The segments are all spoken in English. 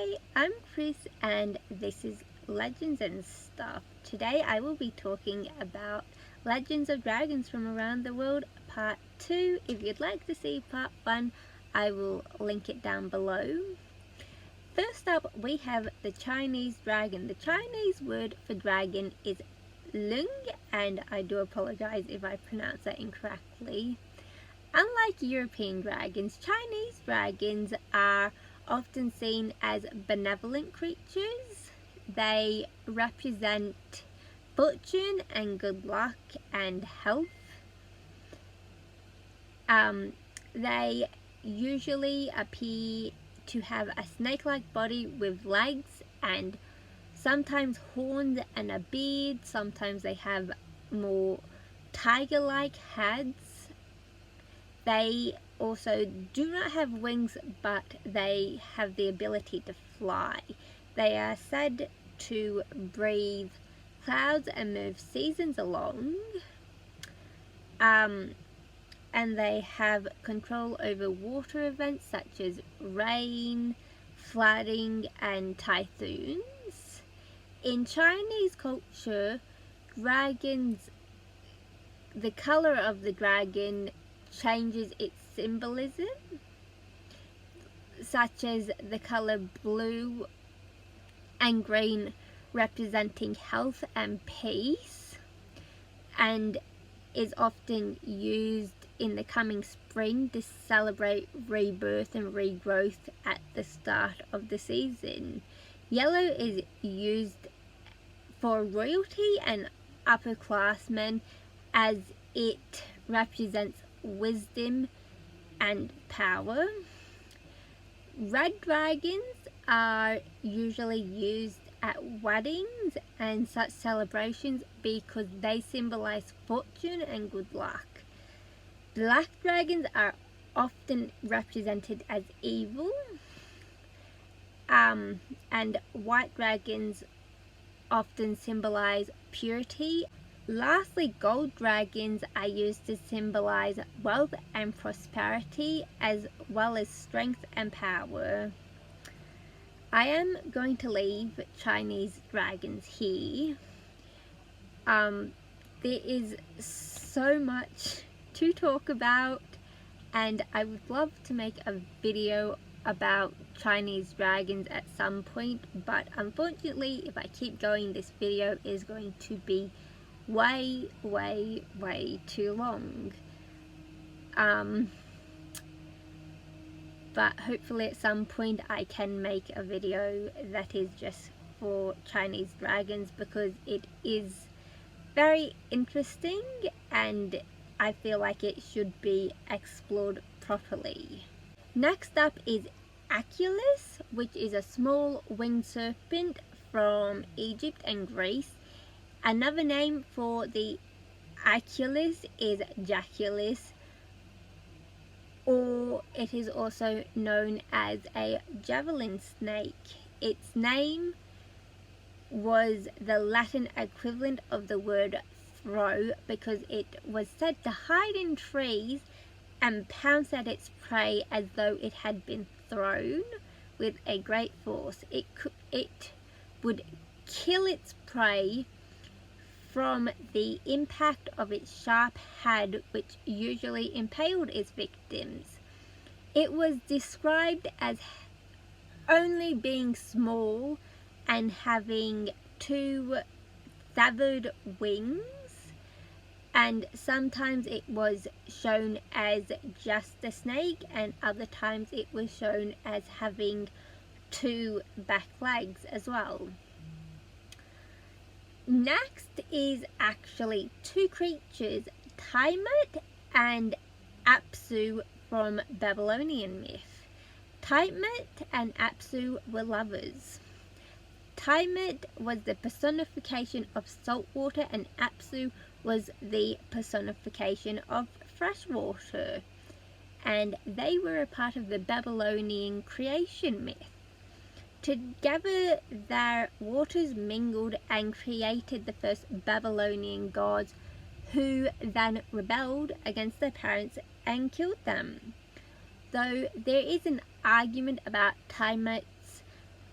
Hi, I'm Chris and this is Legends and Stuff. Today I will be talking about Legends of Dragons from Around the World Part 2. If you'd like to see Part 1, I will link it down below. First up, we have the Chinese dragon. The Chinese word for dragon is lung, and I do apologize if I pronounce that incorrectly. Unlike European dragons, Chinese dragons are often seen as benevolent creatures. They represent fortune and good luck and health. They usually appear to have a snake-like body with legs and sometimes horns and a beard. Sometimes they have more tiger-like heads. They also do not have wings, but they have the ability to fly. They are said to breathe clouds and move seasons along. And they have control over water events such as rain, flooding, and typhoons. In Chinese culture, dragons, the color of the dragon changes its symbolism, such as the color blue and green representing health and peace, and is often used in the coming spring to celebrate rebirth and regrowth at the start of the season. Yellow is used for royalty and upperclassmen as it represents wisdom and power. Red dragons are usually used at weddings and such celebrations because they symbolize fortune and good luck. Black dragons are often represented as evil, and white dragons often symbolize purity. Lastly, gold dragons are used to symbolize wealth and prosperity, as well as strength and power. I am going to leave Chinese dragons here. There is so much to talk about, and I would love to make a video about Chinese dragons at some point, but unfortunately, if I keep going, this video is going to be way too long. But hopefully at some point I can make a video that is just for Chinese dragons, because it is very interesting and I feel like it should be explored properly. Next up is Oculus, which is a small winged serpent from Egypt and Greece. Another name for the Oculus is Draculus, or it is also known as a javelin snake. Its name was the Latin equivalent of the word throw, because it was said to hide in trees and pounce at its prey as though it had been thrown with a great force. It would kill its prey from the impact of its sharp head, which usually impaled its victims. It was described as only being small and having 2 feathered wings, and sometimes it was shown as just a snake and other times it was shown as having 2 back legs as well. Next is actually 2 creatures, Taimout and Apsu from Babylonian myth. Taimout and Apsu were lovers. Taimout was the personification of salt water and Apsu was the personification of fresh water, and they were a part of the Babylonian creation myth. Together their waters mingled and created the first Babylonian gods, who then rebelled against their parents and killed them. Though there is an argument about Taimout's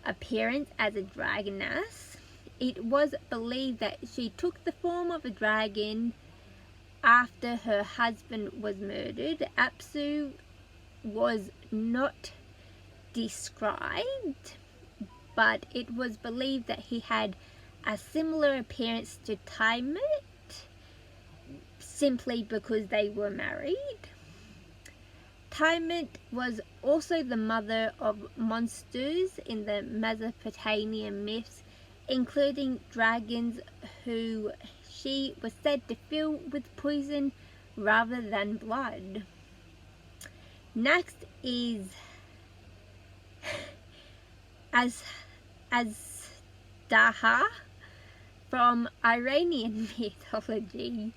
appearance as a dragoness. It was believed that she took the form of a dragon after her husband was murdered. Apsu was not described, but it was believed that he had a similar appearance to Taimout, simply because they were married. Taimout was also the mother of monsters in the Mesopotamian myths, including dragons who she was said to fill with poison rather than blood. Next is Azdaha from Iranian mythology.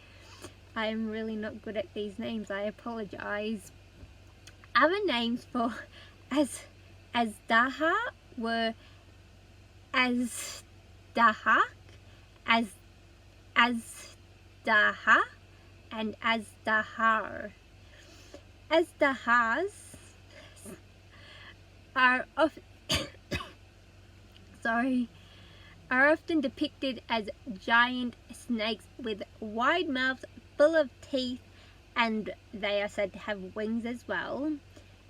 I am really not good at these names, I apologize. Other names for Azdaha were Azdahak, Azdaha, and Azdahar. Azdahas are often depicted as giant snakes with wide mouths full of teeth, and they are said to have wings as well.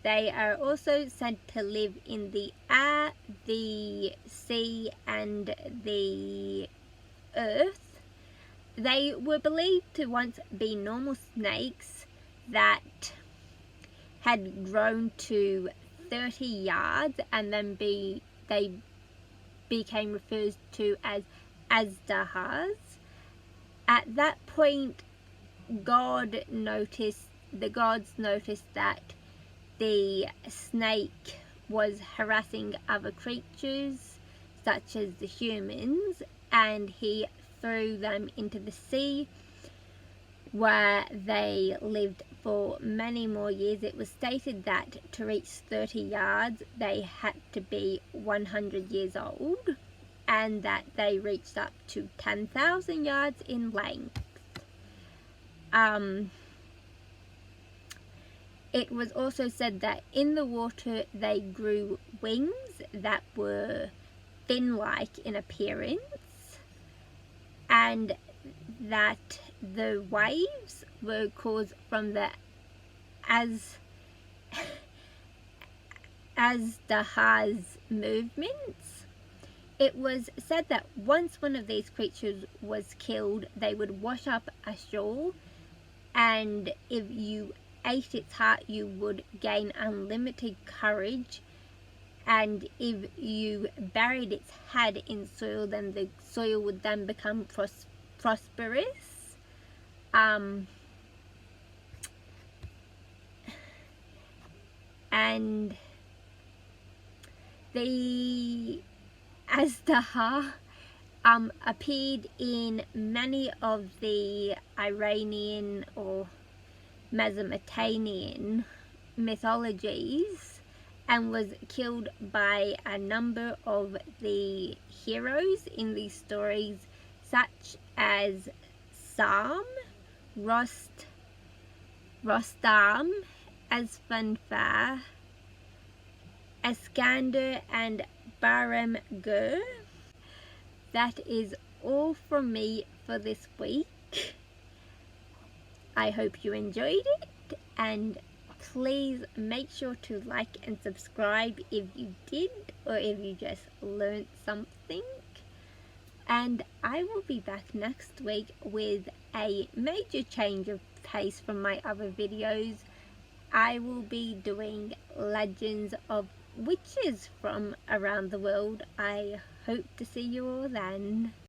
They are also said to live in the air, the sea, and the earth. They were believed to once be normal snakes that had grown to 30 yards, and then they became referred to as Azdahas. At that point, the gods noticed that the snake was harassing other creatures, such as the humans, and he threw them into the sea, where they lived for many more years. It was stated that to reach 30 yards, they had to be 100 years old, and that they reached up to 10,000 yards in length. It was also said that in the water they grew wings that were fin-like in appearance, and that the waves were caused from the Azdaha's movements. It was said that once one of these creatures was killed, they would wash up ashore, and if you ate its heart, you would gain unlimited courage, and if you buried its head in soil, then the soil would then become prosperous. And the Azdaha appeared in many of the Iranian or Mesopotamian mythologies, and was killed by a number of the heroes in these stories, such as Sam, Rostam, Asfanfar, Iskander, and Bahram-Gur. That is all from me for this week. I hope you enjoyed it, and please make sure to like and subscribe if you did, or if you just learned something. And I will be back next week with a major change of pace from my other videos. I will be doing legends of witches from around the world. I hope to see you all then.